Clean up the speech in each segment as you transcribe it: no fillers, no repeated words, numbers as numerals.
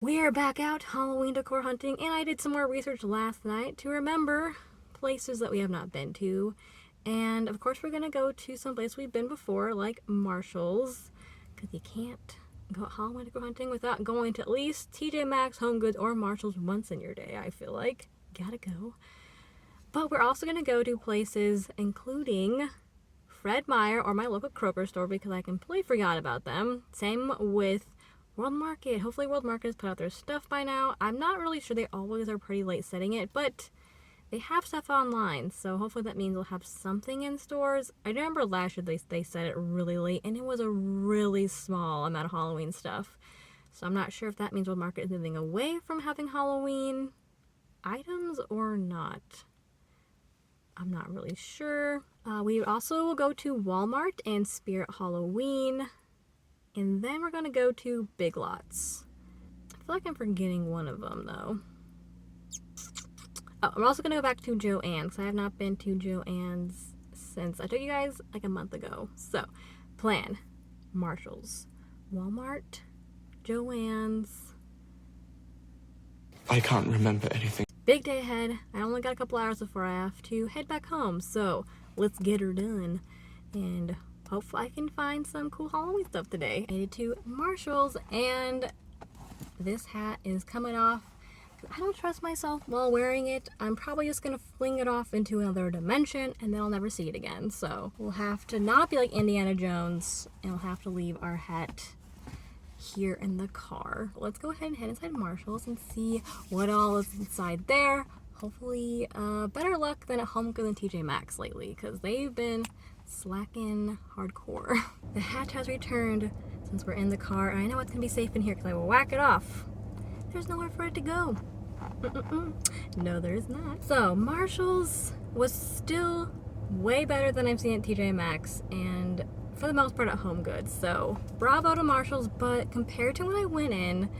We are back out Halloween decor hunting, and I did some more research last night to remember places that we have not been to. And of course we're going to go to some place we've been before, like Marshall's, because you can't go Halloween decor hunting without going to at least TJ Maxx, Home Goods, or Marshall's once in your day, I feel like. Gotta go. But we're also going to go to places including Fred Meyer or my local Kroger store, because I completely forgot about them. Same with World Market. Hopefully World Market has put out their stuff by now. I'm not really sure. They always are pretty late setting it, but they have stuff online, so hopefully that means we'll have something in stores. I remember last year they set it really late, and it was a really small amount of Halloween stuff. So I'm not sure if that means World Market is moving away from having Halloween items or not. I'm not really sure. We also will go to Walmart and Spirit Halloween. And then we're going to go to Big Lots. I feel like I'm forgetting one of them, though. Oh, I'm also going to go back to Joann, because I have not been to Joann's since I took you guys like a month ago. So, plan. Marshall's, Walmart, Joann's. I can't remember anything. Big day ahead. I only got a couple hours before I have to head back home. So, let's get her done. And hopefully I can find some cool Halloween stuff today. I headed to Marshall's, and this hat is coming off. I don't trust myself while wearing it. I'm probably just gonna fling it off into another dimension, and then I'll never see it again. So we'll have to not be like Indiana Jones, and we'll have to leave our hat here in the car. Let's go ahead and head inside Marshall's and see what all is inside there. Hopefully better luck than at Home Goods and TJ Maxx lately, because they've been slacking hardcore. The hat has returned since we're in the car, and I know it's gonna be safe in here because I will whack it off. There's nowhere for it to go. No, there is not. So Marshall's was still way better than I've seen at TJ Maxx, and for the most part at Home Goods. So bravo to Marshall's, but compared to when I went in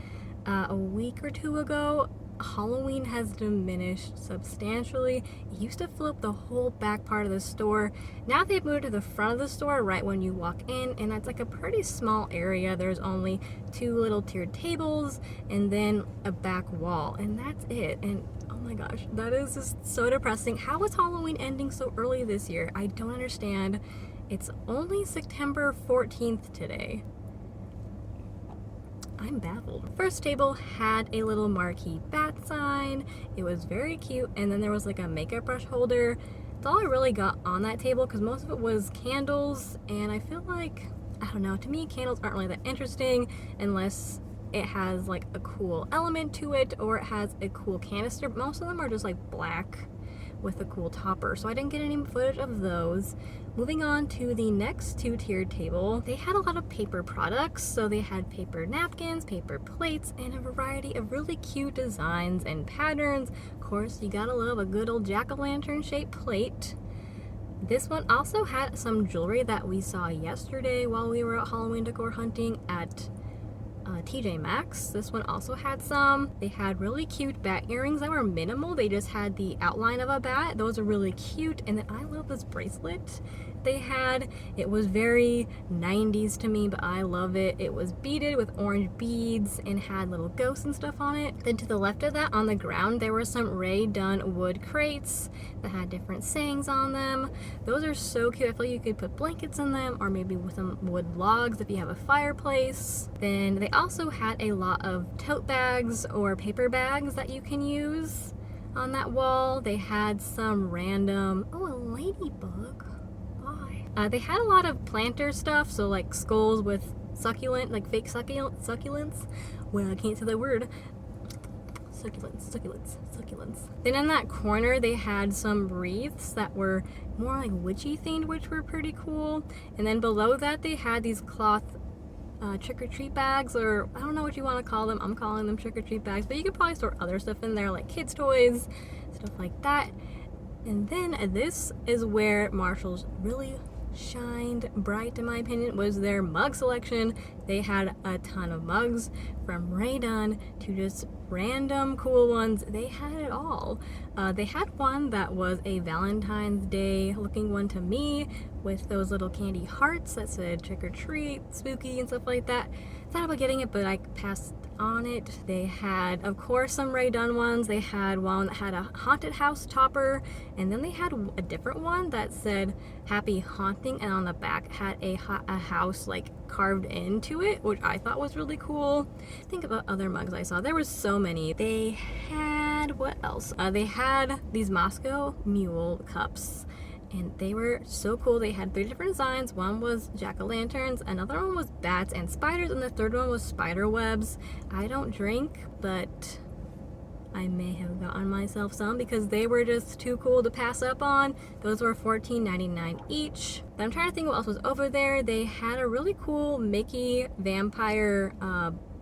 a week or two ago, Halloween has diminished substantially. It used to fill up the whole back part of the store. Now they've moved to the front of the store right when you walk in, and that's like a pretty small area. There's only 2 little tiered tables and then a back wall, and that's it. And oh my gosh, that is just so depressing. How is Halloween ending so early this year? I don't understand. It's only September 14th today. I'm baffled. First table had a little marquee bat sign. It was very cute, and then there was like a makeup brush holder. That's all I really got on that table, because most of it was candles, and I feel like, I don't know, to me candles aren't really that interesting unless it has like a cool element to it or it has a cool canister. Most of them are just like black with a cool topper, so I didn't get any footage of those. Moving on to the next 2-tiered table, they had a lot of paper products. So they had paper napkins, paper plates, and a variety of really cute designs and patterns. Of course, you gotta love a good old jack-o'-lantern shaped plate. This one also had some jewelry that we saw yesterday while we were out Halloween decor hunting at TJ Maxx. This one also had some. They had really cute bat earrings that were minimal. They just had the outline of a bat. Those are really cute. And then I love this bracelet they had. It was very 90s to me, but I love it. It was beaded with orange beads and had little ghosts and stuff on it. Then to the left of that, on the ground, there were some Ray Dunn wood crates that had different sayings on them. Those are so cute. I feel like you could put blankets in them, or maybe with some wood logs if you have a fireplace. Then they also had a lot of tote bags or paper bags that you can use on that wall. They had some random, oh, a ladybug. They had a lot of planter stuff, so like skulls with succulent, like fake succulents. Well, I can't say the word. Succulents. Then in that corner, they had some wreaths that were more like witchy themed, which were pretty cool. And then below that, they had these cloth trick-or-treat bags, or I don't know what you want to call them. I'm calling them trick-or-treat bags, but you could probably store other stuff in there, like kids' toys, stuff like that. And then this is where Marshall's really shined bright, in my opinion, was their mug selection. They had a ton of mugs, from Ray Dunn to just random cool ones. They had it all. They had one that was a Valentine's Day looking one to me, with those little candy hearts that said trick or treat, spooky, and stuff like that. Thought about getting it, but I passed on it. They had, of course, some Ray Dunn ones. They had one that had a haunted house topper, and then they had a different one that said happy haunting, and on the back had a house like carved into it, which I thought was really cool. Think about other mugs I saw. There was so many. They had, what else? They had these Moscow Mule cups, and they were so cool. They had 3 different designs. One was jack-o'-lanterns, another one was bats and spiders, and the third one was spider webs. I don't drink, but I may have gotten myself some because they were just too cool to pass up on. Those were $14.99 each. But I'm trying to think what else was over there. They had a really cool Mickey vampire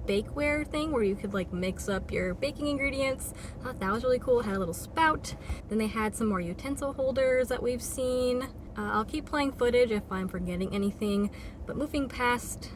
bakeware thing where you could like mix up your baking ingredients. I thought that was really cool. It had a little spout. Then they had some more utensil holders that we've seen. I'll keep playing footage if I'm forgetting anything, but moving past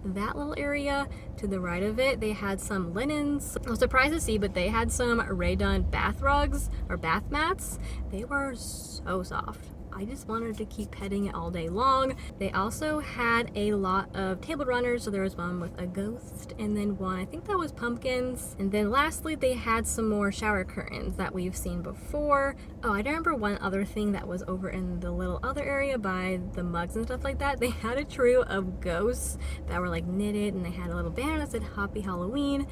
that little area to the right of it, they had some linens. I was surprised to see, but they had some Ray Dunn bath rugs or bath mats. They were so soft. I just wanted to keep petting it all day long. They also had a lot of table runners. So there was one with a ghost, and then one, I think that was pumpkins. And then lastly, they had some more shower curtains that we've seen before. Oh, I remember one other thing that was over in the little other area by the mugs and stuff like that. They had a trio of ghosts that were like knitted, and they had a little banner that said Happy Halloween.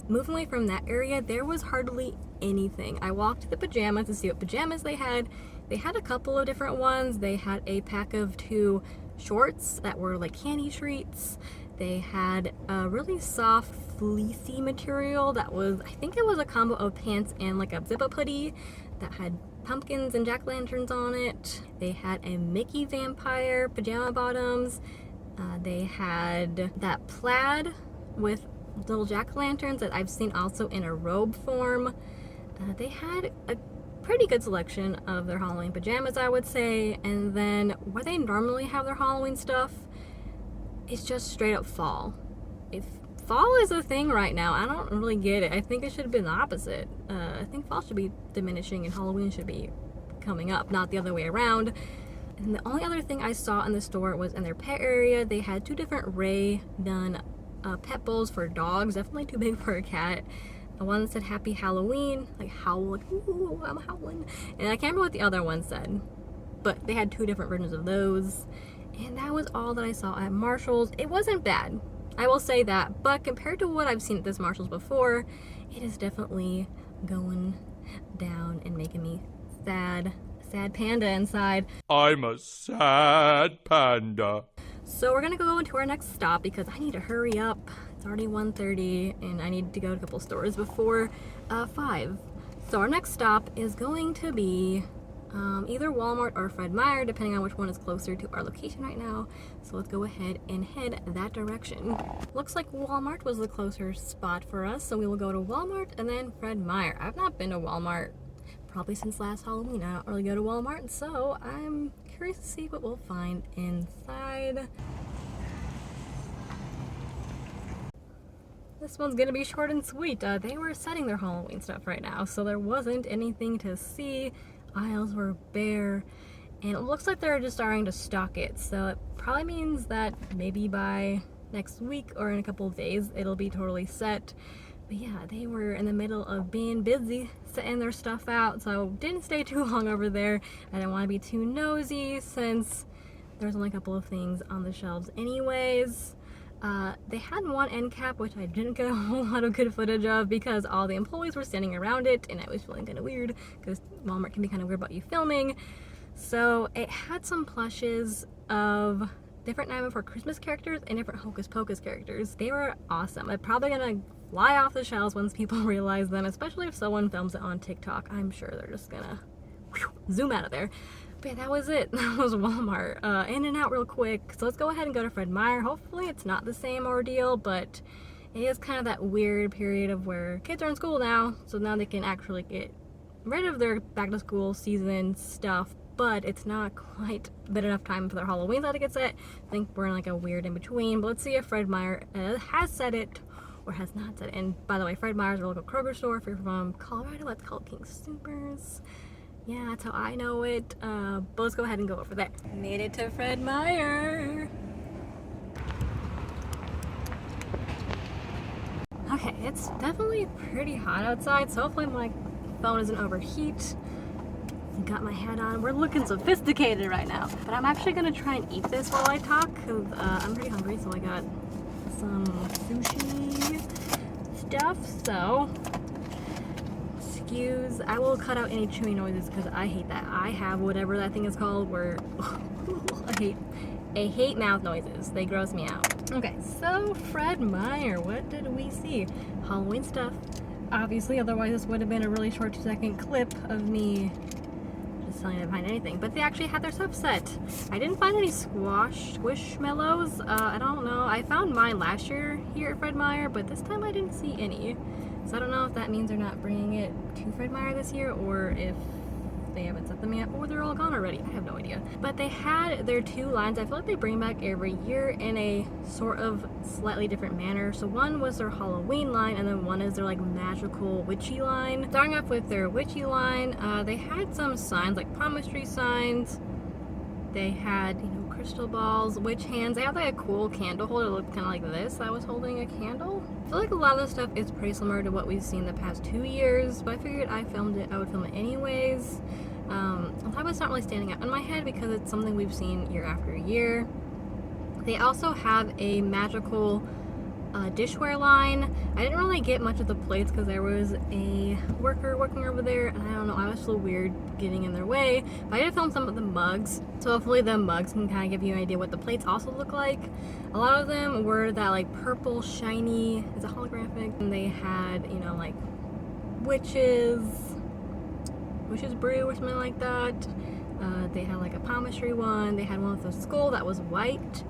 Moving away from that area, there was hardly anything. I walked to the pajamas to see what pajamas they had. They had a couple of different ones. They had a pack of 2 shorts that were like candy treats. They had a really soft fleecy material that was, I think it was a combo of pants and like a zip-up hoodie that had pumpkins and jack-lanterns on it. They had a Mickey vampire pajama bottoms. They had that plaid with little jack-lanterns that I've seen also in a robe form. They had a pretty good selection of their Halloween pajamas, I would say. And then where they normally have their Halloween stuff, it's just straight up fall. If fall is a thing right now, I don't really get it. I think it should have been the opposite. I think fall should be diminishing and Halloween should be coming up, not the other way around. And the only other thing I saw in the store was in their pet area. They had 2 different Ray Dunn pet bowls for dogs, definitely too big for a cat. One that said Happy Halloween, like howl, like ooh, I'm howling. And I can't remember what the other one said, but they had 2 different versions of those. And that was all that I saw at Marshall's. It wasn't bad, I will say that, but compared to what I've seen at this Marshall's before, it is definitely going down and making me sad. Sad panda inside. I'm a sad panda. So we're gonna go into our next stop because I need to hurry up. It's already 1:30 and I need to go to a couple stores before 5. So our next stop is going to be either Walmart or Fred Meyer, depending on which one is closer to our location right now. So let's go ahead and head that direction. Looks like Walmart was the closer spot for us, so we will go to Walmart and then Fred Meyer. I've not been to Walmart probably since last Halloween. I don't really go to Walmart, so I'm curious to see what we'll find inside. This one's gonna be short and sweet. They were setting their Halloween stuff right now, so there wasn't anything to see. Aisles were bare, and it looks like they're just starting to stock it, so it probably means that maybe by next week or in a couple of days it'll be totally set. But yeah, they were in the middle of being busy setting their stuff out, so didn't stay too long over there. I didn't want to be too nosy since there's only a couple of things on the shelves anyways. They had one end cap, which I didn't get a whole lot of good footage of because all the employees were standing around it, and I was feeling kind of weird because Walmart can be kind of weird about you filming. So it had some plushes of different Nightmare Before Christmas characters and different Hocus Pocus characters. They were awesome. I'm probably gonna fly off the shelves once people realize them, especially if someone films it on TikTok. I'm sure they're just gonna zoom out of there. But yeah, that was it. That was Walmart. In and out real quick. So let's go ahead and go to Fred Meyer. Hopefully it's not the same ordeal, but it is kind of that weird period of where kids are in school now, so now they can actually get rid of their back to school season stuff, but it's not quite been enough time for their Halloween sale to get set. I think we're in like a weird in between, but let's see if Fred Meyer has set it or has not set it. And by the way, Fred Meyer's a local Kroger store. If you're from Colorado, let's call it King Supers. Yeah, that's how I know it. But let's go ahead and go over there. Made it to Fred Meyer. Okay, it's definitely pretty hot outside, so hopefully my phone doesn't overheat. Got my hat on. We're looking sophisticated right now. But I'm actually gonna try and eat this while I talk, because I'm pretty hungry, so I got some sushi stuff, so excuse, I will cut out any chewing noises because I hate that. I have whatever that thing is called where I hate mouth noises. They gross me out. Okay, so Fred Meyer, what did we see? Halloween stuff, obviously, otherwise this would have been a really short 2-second clip of me just telling you to find anything. But they actually had their stuff set. I didn't find any squishmallows. I don't know. I found mine last year here at Fred Meyer, but this time I didn't see any. So I don't know if that means they're not bringing it to Fred Meyer this year, or if they haven't set them yet, or they're all gone already. I have no idea. But they had their 2 lines. I feel like they bring back every year in a sort of slightly different manner. So one was their Halloween line, and then one is their like magical witchy line. Starting off with their witchy line, they had some signs like palmistry signs. They had, you know, crystal balls, witch hands. They had like a cool candle holder that looked kind of like this that was holding a candle. I feel like a lot of the stuff is pretty similar to what we've seen the past 2 years, but I figured I would film it anyways. On top of it's not really standing out in my head because it's something we've seen year after year. They also have a magical dishware line. I didn't really get much of the plates because there was a worker working over there, and I don't know, I was so weird getting in their way. But I did film some of the mugs, so hopefully the mugs can kind of give you an idea what the plates also look like. A lot of them were that like purple shiny, is it holographic? And they had, you know, like witches brew or something like that. They had like a palmistry one. They had one with a skull that was white.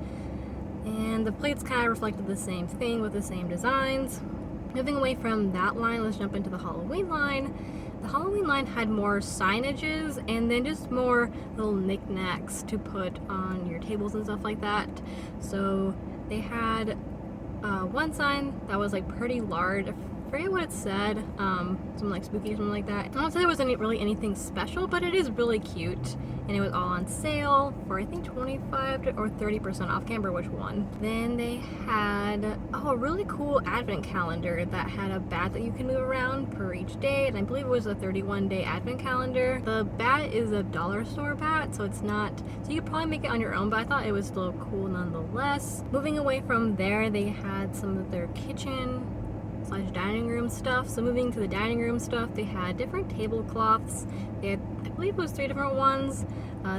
And the plates kind of reflected the same thing with the same designs. Moving away from that line, let's jump into the Halloween line. The Halloween line had more signages and then just more little knickknacks to put on your tables and stuff like that. So they had one sign that was like pretty large. I forget what it said, something like spooky or something like that. I don't say there was really anything special, but it is really cute. And it was all on sale for I think 25 or 30% off. Can't remember which one. Then they had a really cool advent calendar that had a bat that you can move around per each day, and I believe it was a 31-day advent calendar. The bat is a dollar store bat, so it's not, so you could probably make it on your own, but I thought it was still cool nonetheless. Moving away from there, they had some of their kitchen / dining room stuff. So moving to the dining room stuff, they had different tablecloths. They had, I believe it was 3 different ones.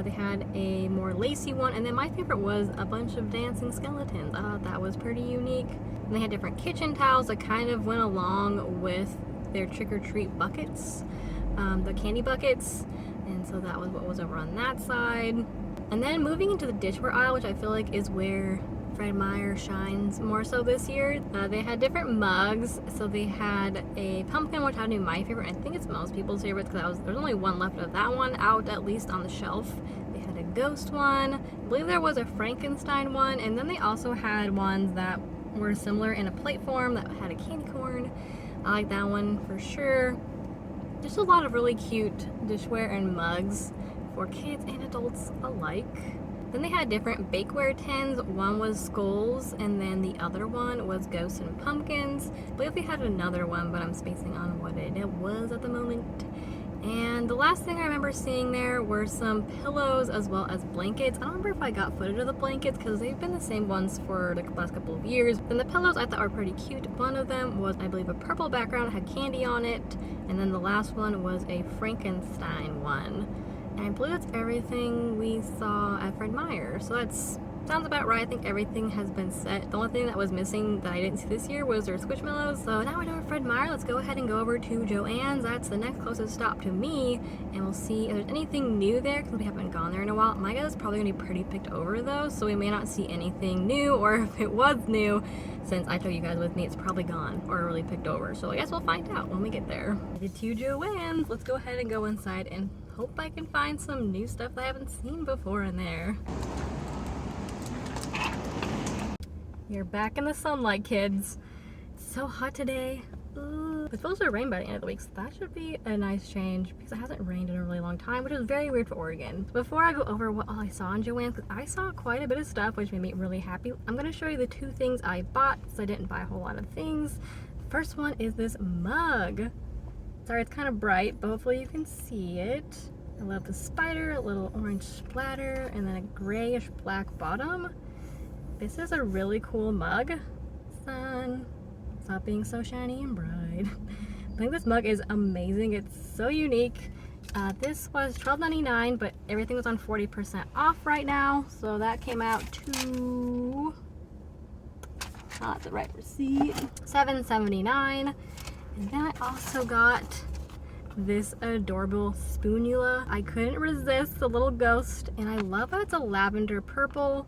They had a more lacy one, and then my favorite was a bunch of dancing skeletons. That was pretty unique. And they had different kitchen towels that kind of went along with their trick-or-treat buckets, the candy buckets, and so that was what was over on that side. And then moving into the dishware aisle, which I feel like is where Fred Meyer shines more so this year. They had different mugs. So they had a pumpkin, which I knew my favorite. I think it's most people's favorites because there's only one left of that one out, at least on the shelf. They had a ghost one. I believe there was a Frankenstein one, and then they also had ones that were similar in a plate form that had a candy corn. I like that one for sure. Just a lot of really cute dishware and mugs for kids and adults alike. Then they had different bakeware tins. One was skulls, and then the other one was ghosts and pumpkins. I believe they had another one, but I'm spacing on what it was at the moment. And the last thing I remember seeing there were some pillows as well as blankets. I don't remember if I got footage of the blankets because they've been the same ones for the last couple of years. Then the pillows I thought were pretty cute. One of them was, I believe, a purple background, had candy on it. And then the last one was a Frankenstein one. And I believe that's everything we saw at Fred Meyer. So that's sounds about right. I think everything has been set. The only thing that was missing that I didn't see this year was their Squishmallows. So now we're done with Fred Meyer. Let's go ahead and go over to Joann's. That's the next closest stop to me. And we'll see if there's anything new there because we haven't gone there in a while. My guess is probably going to be pretty picked over though. So we may not see anything new, or if it was new, since I took you guys with me, it's probably gone or really picked over. So I guess we'll find out when we get there. Headed to Joann's. Let's go ahead and go inside and hope I can find some new stuff I haven't seen before in there. You're back in the sunlight, kids. It's so hot today. Ooh. It's supposed to rain by the end of the week, so that should be a nice change because it hasn't rained in a really long time, which is very weird for Oregon. Before I go over what all I saw in Joann, because I saw quite a bit of stuff, which made me really happy, I'm going to show you the 2 things I bought because I didn't buy a whole lot of things. First one is this mug. Sorry, it's kind of bright, but hopefully you can see it. I love the spider, a little orange splatter, and then a grayish black bottom. This is a really cool mug. Sun, stop being so shiny and bright. I think this mug is amazing. It's so unique. This was $12.99, but everything was on 40% off right now. So that came out to, not the right receipt, $7.79. And then I also got this adorable spoonula. I couldn't resist the little ghost, and I love that it's a lavender purple.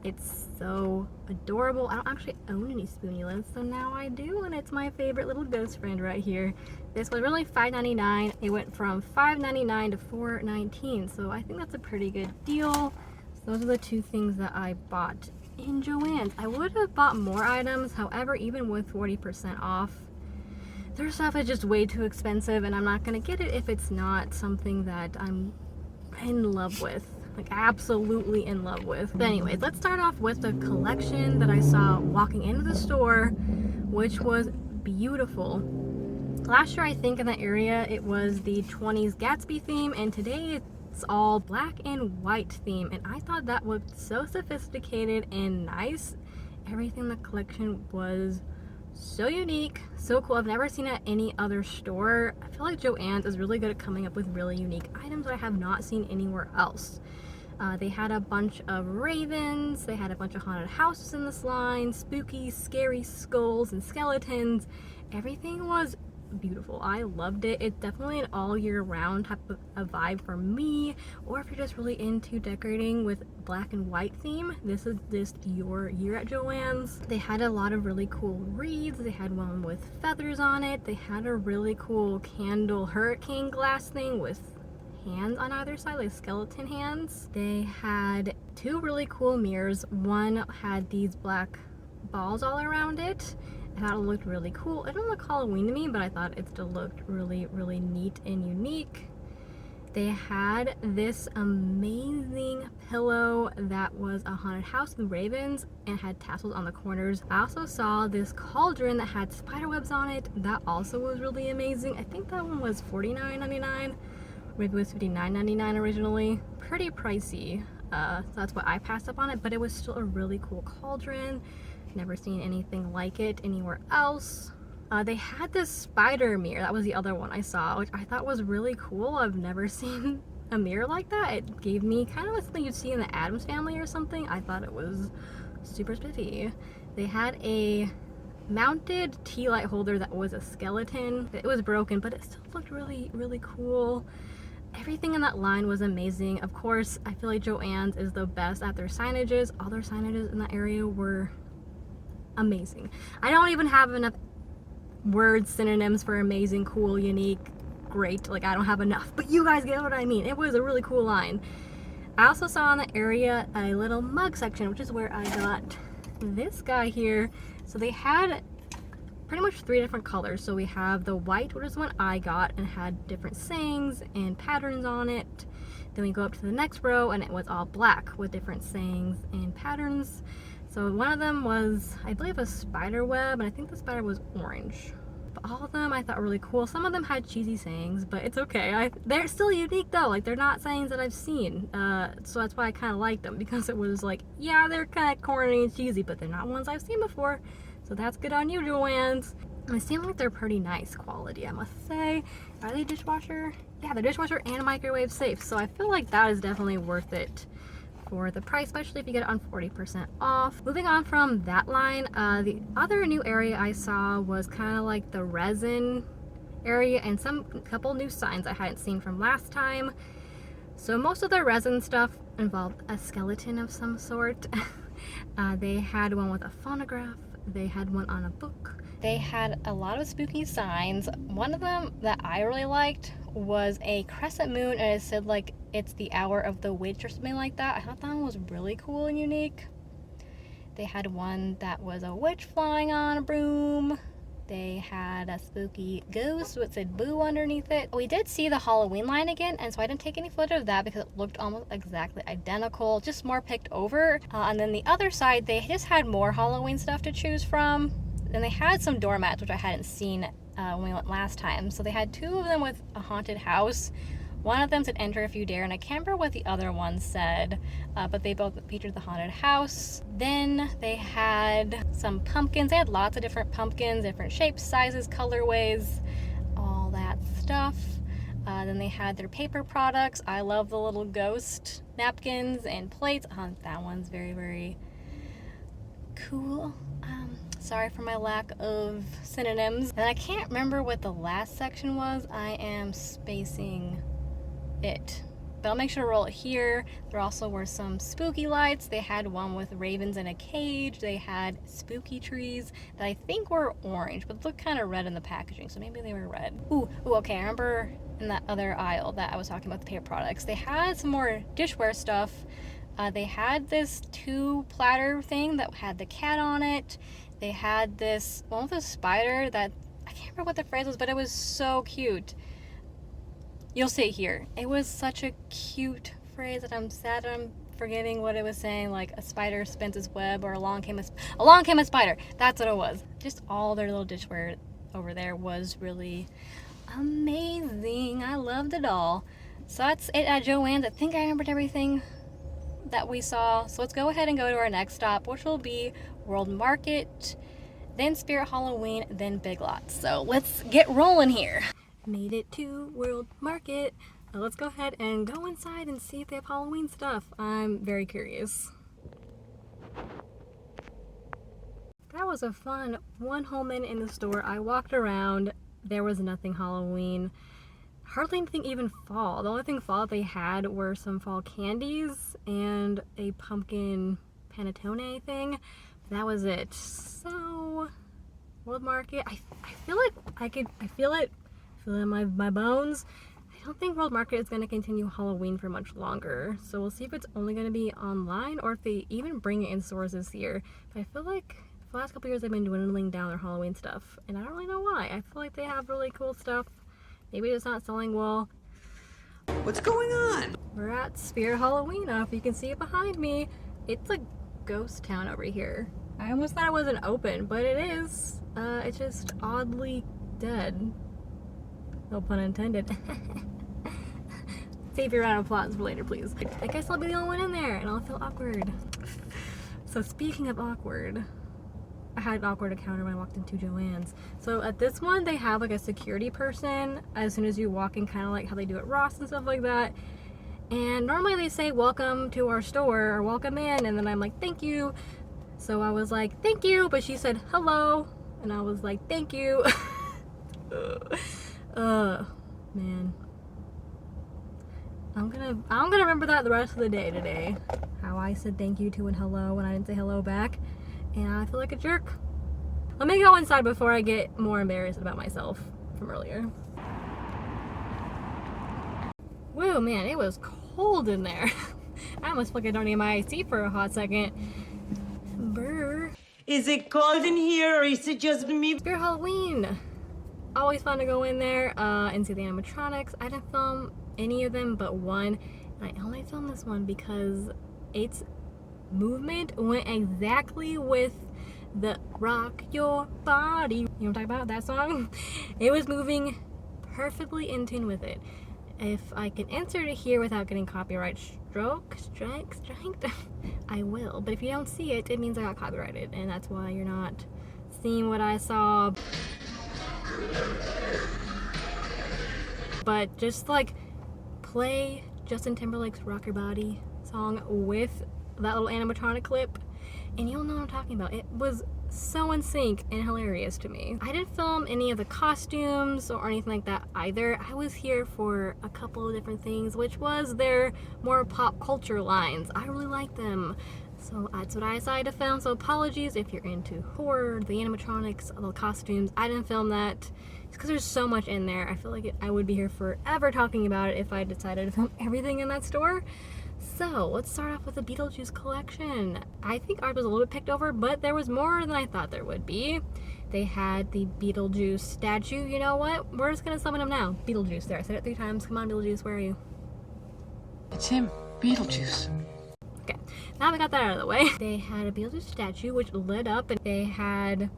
It's so adorable. I don't actually own any spoonulas, so now I do, and it's my favorite little ghost friend right here. This was really $5.99. It went from $5.99 to $4.19, so I think that's a pretty good deal. So those are the 2 things that I bought in Joann's. I would have bought more items, however, even with 40% off, their stuff is just way too expensive, and I'm not gonna get it if it's not something that I'm in love with. Like absolutely in love with. But anyways, let's start off with the collection that I saw walking into the store, which was beautiful. Last year, I think in that area, it was the 20s Gatsby theme, and today it's all black and white theme, and I thought that was so sophisticated and nice. Everything in the collection was so unique, so cool. I've never seen it at any other store. I feel like Joann's is really good at coming up with really unique items that I have not seen anywhere else. They had a bunch of ravens, they had a bunch of haunted houses in this line, spooky, scary skulls and skeletons. Everything was beautiful. I loved it. It's definitely an all year round type of a vibe for me, or if you're just really into decorating with black and white theme, this is just your year at Joann's. They had a lot of really cool wreaths. They had one with feathers on it. They had a really cool candle hurricane glass thing with hands on either side, like skeleton hands. They had 2 really cool mirrors. One had these black balls all around it. I thought it looked really cool. It didn't look Halloween to me, but I thought it still looked really, really neat and unique. They had this amazing pillow that was a haunted house with ravens and had tassels on the corners. I also saw this cauldron that had spider webs on it. That also was really amazing. I think that one was $49.99. Maybe it was $59.99 originally. Pretty pricey. So that's why I passed up on it, but it was still a really cool cauldron. Never seen anything like it anywhere else. They had this spider mirror. That was the other one I saw, which I thought was really cool. I've never seen a mirror like that. It gave me kind of like something you'd see in the Addams Family or something. I thought it was super spiffy. They had a mounted tea light holder that was a skeleton. It was broken, but it still looked really, really cool. Everything in that line was amazing. Of course, I feel like Joann's is the best at their signages. All their signages in that area were amazing. I don't even have enough words, synonyms for amazing, cool, unique, great. Like, I don't have enough, but you guys get what I mean. It was a really cool line. I also saw in the area a little mug section, which is where I got this guy here. So they had pretty much 3 different colors. So we have the white, which is one I got, and had different sayings and patterns on it. Then we go up to the next row, and it was all black with different sayings and patterns. So one of them was, I believe, a spider web, and I think the spider was orange. But all of them I thought were really cool. Some of them had cheesy sayings, but it's okay. They're still unique though. Like, they're not sayings that I've seen. So that's why I kind of liked them, because it was like, yeah, they're kind of corny and cheesy, but they're not ones I've seen before. So that's good on you, Joann's. They seem like they're pretty nice quality, I must say. Are they dishwasher? Yeah, they're dishwasher and microwave safe. So I feel like that is definitely worth it for the price, especially if you get it on 40% off. Moving on from that line, the other new area I saw was kind of like the resin area and couple new signs I hadn't seen from last time. So most of the resin stuff involved a skeleton of some sort. They had one with a phonograph, They had one on a book. They had a lot of spooky signs. One of them that I really liked was a crescent moon, and it said like it's the hour of the witch or something like that. I thought that one was really cool and unique. They had one that was a witch flying on a broom. They had a spooky ghost with said boo underneath it. We did see the Halloween line again, and so I didn't take any footage of that because it looked almost exactly identical, just more picked over. And then the other side, they just had more Halloween stuff to choose from. And they had some doormats, which I hadn't seen when we went last time. So they had two of them with a haunted house. One of them said enter if you dare, and I can't remember what the other one said, but they both featured the haunted house. Then they had some pumpkins. They had lots of different pumpkins, different shapes, sizes, colorways, all that stuff. Then they had their paper products. I love the little ghost napkins and plates. That one's very, very cool. Sorry for my lack of synonyms. And I can't remember what the last section was. I am spacing it, but I'll make sure to roll it here. There also were some spooky lights. They had one with ravens in a cage. They had spooky trees that I think were orange, but looked kind of red in the packaging, so maybe they were red. Ooh, okay, I remember in that other aisle that I was talking about the paper products, they had some more dishware stuff. They had this 2 platter thing that had the cat on it. They had this one with a spider that, I can't remember what the phrase was, but it was so cute. You'll see it here. It was such a cute phrase that I'm sad I'm forgetting what it was saying, like a spider spins its web, or along came a spider. That's what it was. Just all their little dishware over there was really amazing. I loved it all. So that's it at Joann's. I think I remembered everything that we saw. So let's go ahead and go to our next stop, which will be World Market, then Spirit Halloween, then Big Lots. So let's get rolling here. Made it to World Market. Let's go ahead and go inside and see if they have Halloween stuff. I'm very curious. That was a fun one whole minute in the store. I walked around. There was nothing Halloween. Hardly anything even fall. The only thing fall they had were some fall candies and a pumpkin panettone thing. That was it. So, World Market. I feel like I feel it in my bones. I don't think World Market is going to continue Halloween for much longer. So we'll see if it's only going to be online or if they even bring it in stores this year. But I feel like the last couple years they've been dwindling down their Halloween stuff. And I don't really know why. I feel like they have really cool stuff. Maybe it's not selling well. What's going on? We're at Spirit Halloween. If you can see it behind me, it's a ghost town over here. I almost thought it wasn't open, but it is. It's just oddly dead. No pun intended. Save your round of applause for later, please. I guess I'll be the only one in there, and I'll feel awkward. So speaking of awkward, I had an awkward encounter when I walked into Joann's. So at this one, they have like a security person as soon as you walk in, kind of like how they do at Ross and stuff like that. And normally they say, welcome to our store, or welcome in, and then I'm like, thank you. So I was like, thank you, but she said, hello. And I was like, thank you. Man. I'm gonna remember that the rest of the day today. How I said thank you to and hello when I didn't say hello back. And I feel like a jerk. Let me go inside before I get more embarrassed about myself from earlier. Whoa, man, it was cold in there. I almost felt like I don't need my AC for a hot second. Brr. Is it cold in here or is it just me? Spirit Halloween. Always fun to go in there and see the animatronics. I didn't film any of them but one. And I only filmed this one because its movement went exactly with the Rock Your Body. You know what I'm talking about? That song? It was moving perfectly in tune with it. If I can insert it here without getting copyright strike, I will. But if you don't see it, it means I got copyrighted. And that's why you're not seeing what I saw. But just like play Justin Timberlake's Rock Your Body song with that little animatronic clip and you'll know what I'm talking about. It was so in sync and hilarious to me. I didn't film any of the costumes or anything like that either. I was here for a couple of different things, which was their more pop culture lines. I really like them. So that's what I decided to film. So apologies if you're into horror, the animatronics, the costumes. I didn't film that just because there's so much in there. I feel like I would be here forever talking about it if I decided to film everything in that store. So let's start off with the Beetlejuice collection. I think ours was a little bit picked over, but there was more than I thought there would be. They had the Beetlejuice statue. You know what? We're just gonna summon him now. Beetlejuice. There, I said it 3 times. Come on, Beetlejuice, where are you? It's him, Beetlejuice. Okay, now we got that out of the way. They had a Beetlejuice statue which lit up, and they had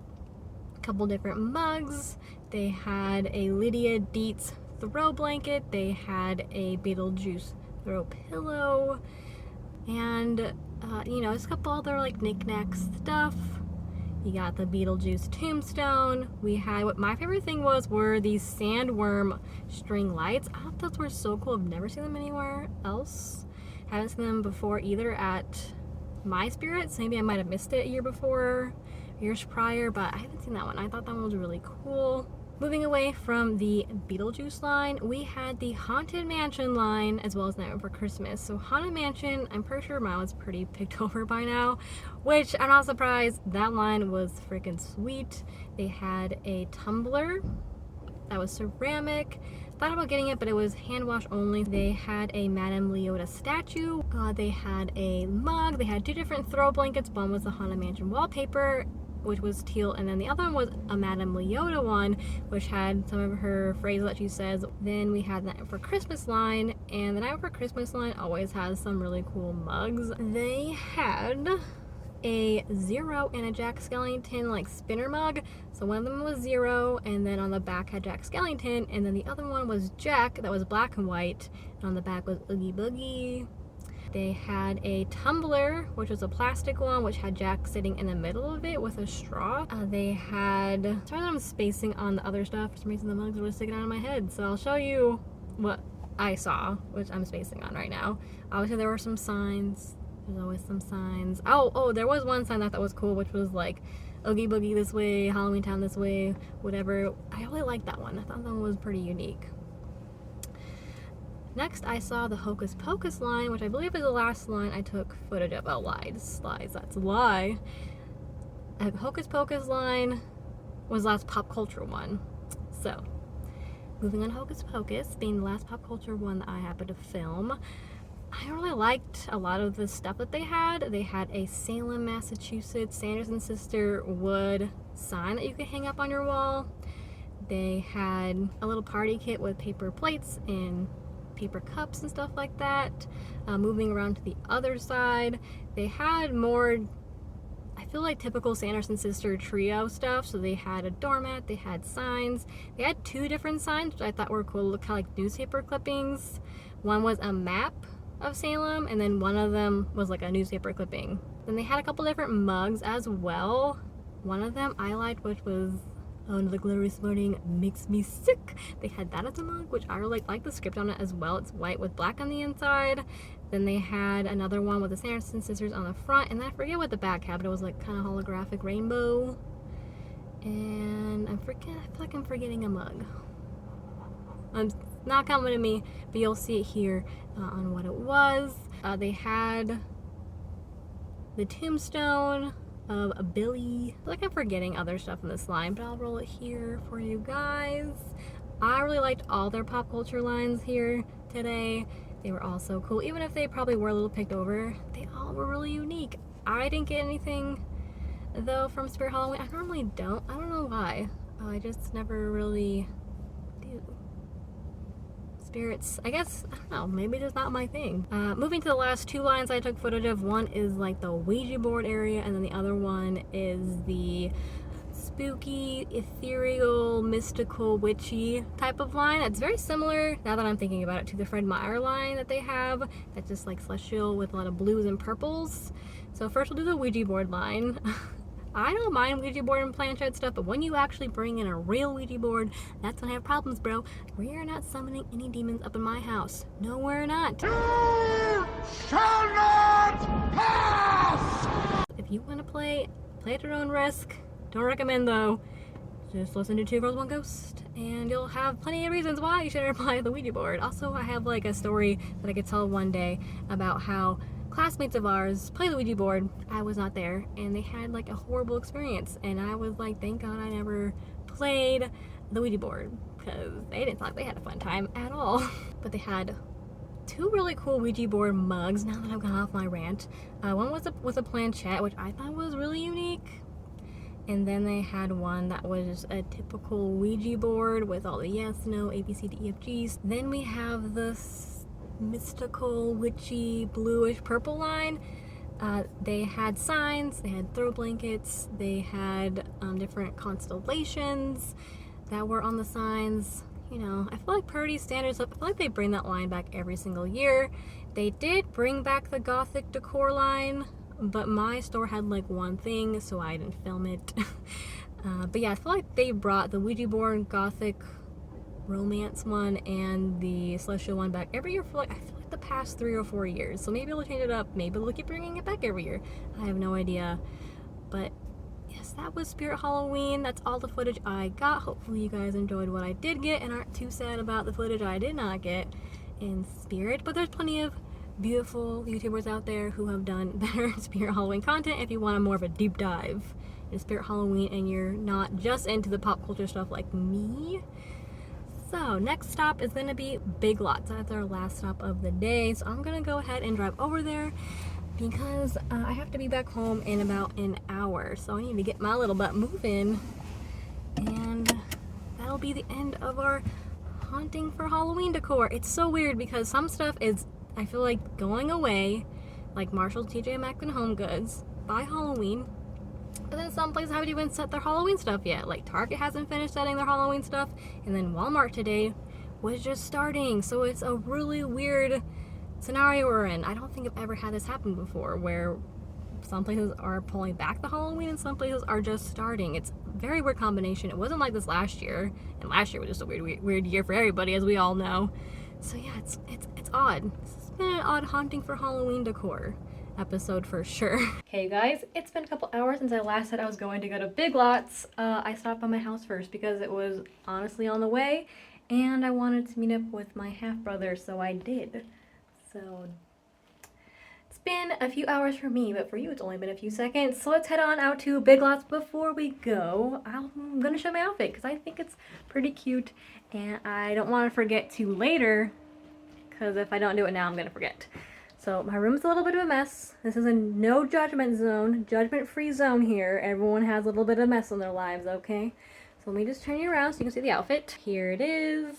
a couple different mugs. They had a Lydia Dietz throw blanket. They had a Beetlejuice throw pillow, and you know, just a couple other like knick-knack stuff. You got the Beetlejuice tombstone. We had, what my favorite thing were these sandworm string lights. I thought those were so cool. I've never seen them anywhere else. Haven't seen them before either at My Spirits. Maybe I might have missed it a year before, years prior, but I haven't seen that one. I thought that one was really cool. Moving away from the Beetlejuice line, we had the Haunted Mansion line as well as Nightmare Before Christmas. So Haunted Mansion, I'm pretty sure mine was pretty picked over by now, which I'm not surprised. That line was freaking sweet. They had a tumbler that was ceramic. Thought about getting it, but it was hand wash only. They had a Madame Leota statue. They had a mug. They had 2 different throw blankets. One was the Haunted Mansion wallpaper, which was teal, and then the other one was a Madame Leota one, which had some of her phrases that she says. Then we had the Night for Christmas line, and the Night for Christmas line always has some really cool mugs. They had a Zero and a Jack Skellington like spinner mug. So one of them was Zero, and then on the back had Jack Skellington, and then the other one was Jack that was black and white, and on the back was Oogie Boogie. They had a tumbler, which was a plastic one, which had Jack sitting in the middle of it with a straw. They had, sorry that I'm spacing on the other stuff, for some reason the mugs were sticking out of my head, so I'll show you what I saw, which I'm spacing on right now. Obviously there were some signs. There's always some signs. Oh, there was one sign that was cool, which was like Oogie Boogie this way, Halloween Town this way, whatever. I really liked that one. I thought that one was pretty unique. Next, I saw the Hocus Pocus line, which I believe is the last line I took footage of. Oh, lies, that's a lie. The Hocus Pocus line was the last pop culture one. So, moving on, Hocus Pocus being the last pop culture one that I happened to film. I really liked a lot of the stuff that they had. They had a Salem, Massachusetts Sanderson Sister wood sign that you could hang up on your wall. They had a little party kit with paper plates and paper cups and stuff like that. Moving around to the other side, they had more, I feel like, typical Sanderson Sister trio stuff. So they had a doormat, they had signs. They had 2 different signs, which I thought were cool, look kind of like newspaper clippings. One was a map of Salem, and then one of them was like a newspaper clipping. Then they had a couple different mugs as well. One of them I liked, which was, oh, the glittery smarting makes me sick. They had that as a mug, which I really like the script on it as well. It's white with black on the inside. Then they had another one with the Sanderson Sisters on the front, and I forget what the back had, but it was like kind of holographic rainbow. And I feel like I'm forgetting a mug. It's not coming to me, but you'll see it here on what it was. They had the tombstone of Billy. I feel like I'm forgetting other stuff in this line, but I'll roll it here for you guys. I really liked all their pop culture lines here today. They were all so cool. Even if they probably were a little picked over, they all were really unique. I didn't get anything though from Spirit Halloween. I normally don't. I don't know why. I just never really do. Spirits, I guess, I don't know, maybe it's not my thing. Moving to the last 2 lines I took footage of. One is like the Ouija board area, and then the other one is the spooky, ethereal, mystical, witchy type of line. It's very similar, now that I'm thinking about it, to the Fred Meyer line that they have. That's just like celestial with a lot of blues and purples. So first we'll do the Ouija board line. I don't mind Ouija board and planchette stuff, but when you actually bring in a real Ouija board, that's when I have problems, bro. We are not summoning any demons up in my house. No, we're not. You shall not pass! If you want to play at your own risk. Don't recommend though. Just listen to 2 Girls, 1 Ghost, and you'll have plenty of reasons why you shouldn't play the Ouija board. Also, I have like a story that I could tell one day about how classmates of ours play the Ouija board. I was not there, and they had like a horrible experience, and I was like, thank God I never played the Ouija board, because they didn't think they had a fun time at all. But they had two really cool Ouija board mugs, now that I've gone off my rant. One was a planchette, which I thought was really unique. And then they had one that was a typical Ouija board with all the yes, no, A, B, C, D, E, F, Gs. Then we have this mystical, witchy, bluish purple line. They had signs, they had throw blankets, they had different constellations that were on the signs. You know, I feel like pretty standard stuff. I feel like they bring that line back every single year. They did bring back the Gothic decor line, but my store had like one thing, so I didn't film it. But yeah, I feel like they brought the Ouija board, Gothic, romance one, and the celestial one back every year for like, I feel like the past 3 or 4 years. So maybe they'll change it up. Maybe they'll keep bringing it back every year. I have no idea. But yes, that was Spirit Halloween. That's all the footage I got. Hopefully you guys enjoyed what I did get and aren't too sad about the footage I did not get in Spirit. But there's plenty of beautiful YouTubers out there who have done better Spirit Halloween content if you want a more of a deep dive in Spirit Halloween and you're not just into the pop culture stuff like me. So next stop is gonna be Big Lots. That's our last stop of the day. So I'm gonna go ahead and drive over there because I have to be back home in about an hour. So I need to get my little butt moving, and that'll be the end of our hunting for Halloween decor. It's so weird because some stuff is, I feel like, going away, like Marshall's, TJ Maxx, and Home Goods by Halloween. But then some places haven't even set their Halloween stuff yet. Like Target hasn't finished setting their Halloween stuff, and then Walmart today was just starting. So it's a really weird scenario we're in. I don't think I've ever had this happen before, where some places are pulling back the Halloween and some places are just starting. It's a very weird combination. It wasn't like this last year, and last year was just a weird year for everybody, as we all know. So yeah, it's odd. This has been an odd hunting for Halloween decor episode for sure. Okay, you guys, it's been a couple hours since I last said I was going to go to Big Lots. I stopped by my house first because it was honestly on the way, and I wanted to meet up with my half-brother, so I did. So it's been a few hours for me, but for you it's only been a few seconds. So let's head on out to Big Lots. Before we go, I'm gonna show my outfit because I think it's pretty cute, and I don't want to forget to later, because if I don't do it now I'm gonna forget. So my room's a little bit of a mess. This is a no judgment zone, judgment-free zone here. Everyone has a little bit of mess in their lives, okay? So let me just turn you around so you can see the outfit. Here it is.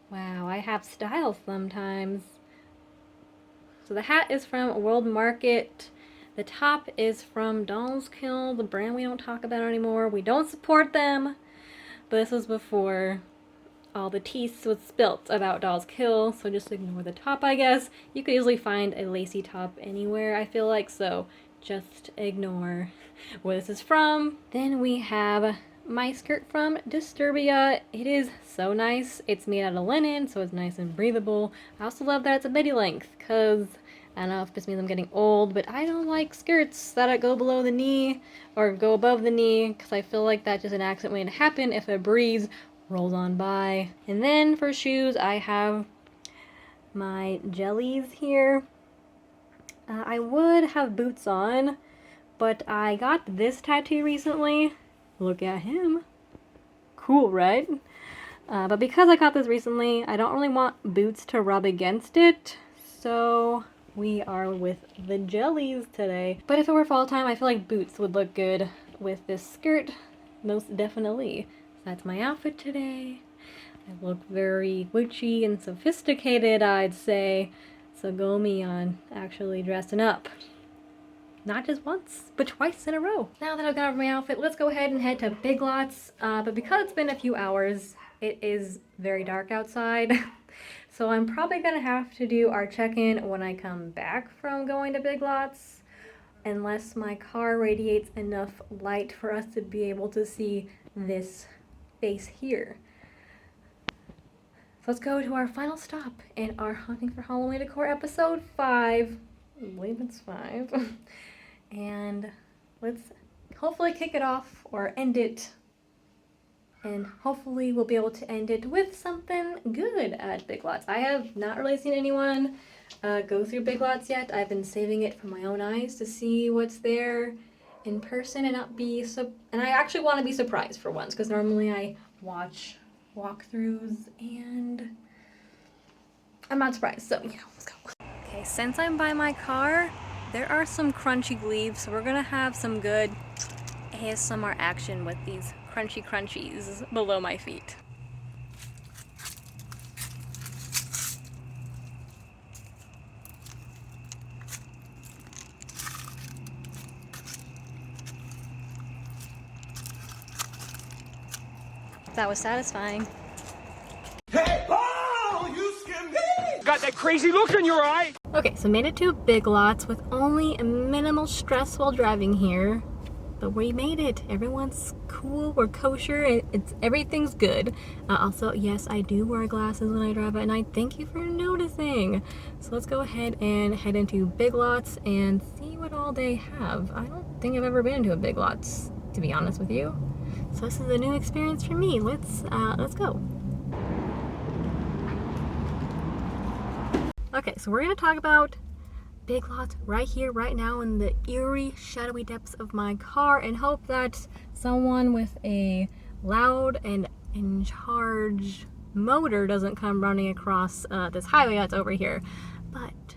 Wow, I have style sometimes. So the hat is from World Market. The top is from Dolls Kill, the brand we don't talk about anymore. We don't support them. But this was before all the tea was spilt about Dolls Kill, so just ignore the top, I guess. You could easily find a lacy top anywhere, I feel like, so just ignore where this is from. Then we have my skirt from Disturbia. It is so nice. It's made out of linen, so it's nice and breathable. I also love that it's a midi length, because I don't know if this means I'm getting old, but I don't like skirts that go below the knee or go above the knee, because I feel like that's just an accident waiting to happen if a breeze rolls on by. And then for shoes, I have my jellies here. I would have boots on, but I got this tattoo recently. Look at him. Cool, right? But because I got this recently, I don't really want boots to rub against it, so we are with the jellies today. But if it were fall time, I feel like boots would look good with this skirt, most definitely. That's my outfit today. I look very witchy and sophisticated, I'd say. So go me on actually dressing up. Not just once, but twice in a row. Now that I've got over my outfit, let's go ahead and head to Big Lots. But because it's been a few hours, it is very dark outside. So I'm probably gonna have to do our check-in when I come back from going to Big Lots, unless my car radiates enough light for us to be able to see this face here. So let's go to our final stop in our Hunting for Halloween Decor episode 5. I believe it's 5. And let's hopefully kick it off or end it and hopefully we'll be able to end it with something good at Big Lots. I have not really seen anyone go through Big Lots yet. I've been saving it for my own eyes to see what's there in person and not be and I actually want to be surprised for once, because normally I watch walkthroughs and I'm not surprised. So yeah, let's go. Okay, since I'm by my car, there are some crunchy leaves, so we're gonna have some good ASMR action with these crunchy crunchies below my feet. That was satisfying. Hey! Oh, you scared me! Got that crazy look in your eye. Okay, so made it to Big Lots with only minimal stress while driving here. But we made it. Everyone's cool, we're kosher, everything's good. Also, yes, I do wear glasses when I drive at night. Thank you for noticing. So let's go ahead and head into Big Lots and see what all they have. I don't think I've ever been to a Big Lots, to be honest with you. So this is a new experience for me. Let's go. Okay, so we're gonna talk about Big Lots right here, right now, in the eerie, shadowy depths of my car, and hope that someone with a loud and in charge motor doesn't come running across this highway that's over here. But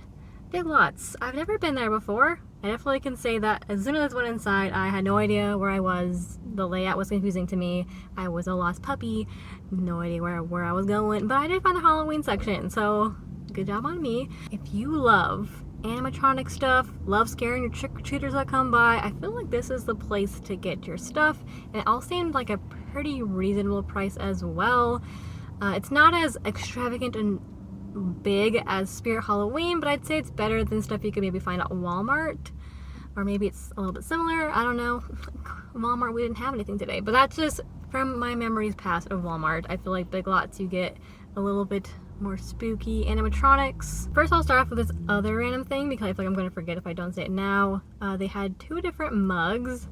Big Lots, I've never been there before. I definitely can say that as soon as I went inside, I had no idea where I was. The layout was confusing to me. I was a lost puppy, no idea where I was going, but I did find the Halloween section, so good job on me. If you love animatronic stuff, love scaring your trick-or-treaters that come by, I feel like this is the place to get your stuff, and it all seemed like a pretty reasonable price as well. It's not as extravagant and big as Spirit Halloween, but I'd say it's better than stuff you could maybe find at Walmart, or maybe it's a little bit similar. I don't know. Walmart, we didn't have anything today, but that's just from my memories past of Walmart. I feel like Big Lots, you get a little bit more spooky animatronics. First, I'll start off with this other random thing because I feel like I'm going to forget if I don't say it now. They had two different mugs.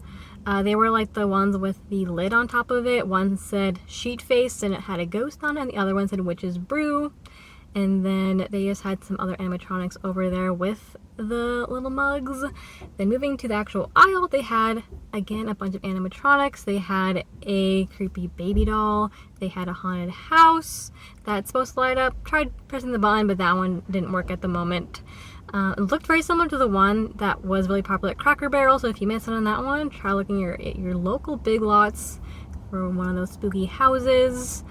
They were like the ones with the lid on top of it. One said sheet face and it had a ghost on it, and the other one said witch's brew. And then they just had some other animatronics over there with the little mugs. Then moving to the actual aisle, they had, again, a bunch of animatronics. They had a creepy baby doll. They had a haunted house that's supposed to light up. Tried pressing the button, but that one didn't work at the moment. It looked very similar to the one that was really popular at Cracker Barrel, so if you missed out on that one, try looking at your local Big Lots for one of those spooky houses.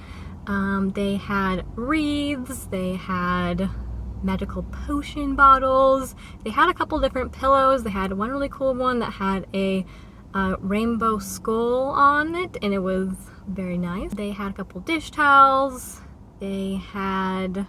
They had wreaths, they had magical potion bottles, they had a couple different pillows. They had one really cool one that had a rainbow skull on it, and it was very nice. They had a couple dish towels. They had,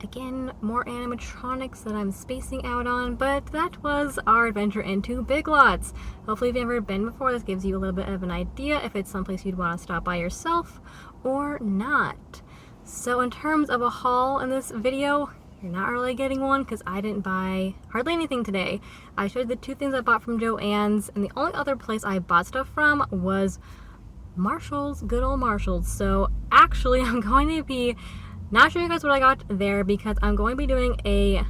again, more animatronics that I'm spacing out on, but that was our adventure into Big Lots. Hopefully if you've never been before, this gives you a little bit of an idea if it's someplace you'd want to stop by yourself or not. So in terms of a haul in this video, you're not really getting one because I didn't buy hardly anything today. I showed the two things I bought from Joann's, and the only other place I bought stuff from was Marshall's, good old Marshall's. So actually I'm going to be not showing you guys what I got there because I'm going to be doing a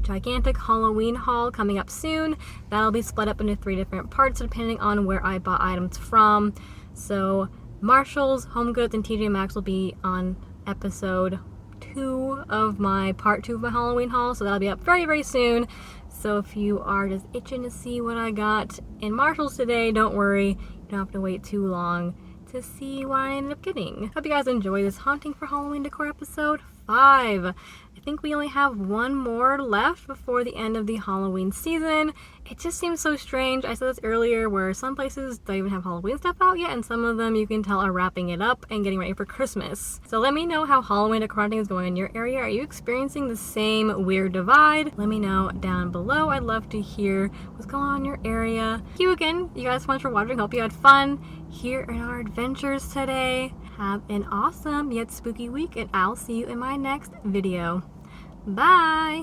gigantic Halloween haul coming up soon. That'll be split up into 3 different parts depending on where I bought items from. So Marshall's, Home Goods, and TJ Maxx will be on episode 2 of my part 2 of my Halloween haul, so that'll be up very, very soon. So if you are just itching to see what I got in Marshall's today, don't worry, you don't have to wait too long to see what I ended up getting. Hope you guys enjoy this Haunting for Halloween Decor episode 5. I think we only have one more left before the end of the Halloween season. It just seems so strange. I said this earlier, where some places don't even have Halloween stuff out yet, and some of them you can tell are wrapping it up and getting ready for Christmas. So let me know how Halloween decor hunting is going in your area. Are you experiencing the same weird divide? Let me know down below. I'd love to hear what's going on in your area. Thank you again, you guys so much for watching. Hope you had fun here in our adventures today. Have an awesome yet spooky week, and I'll see you in my next video. Bye!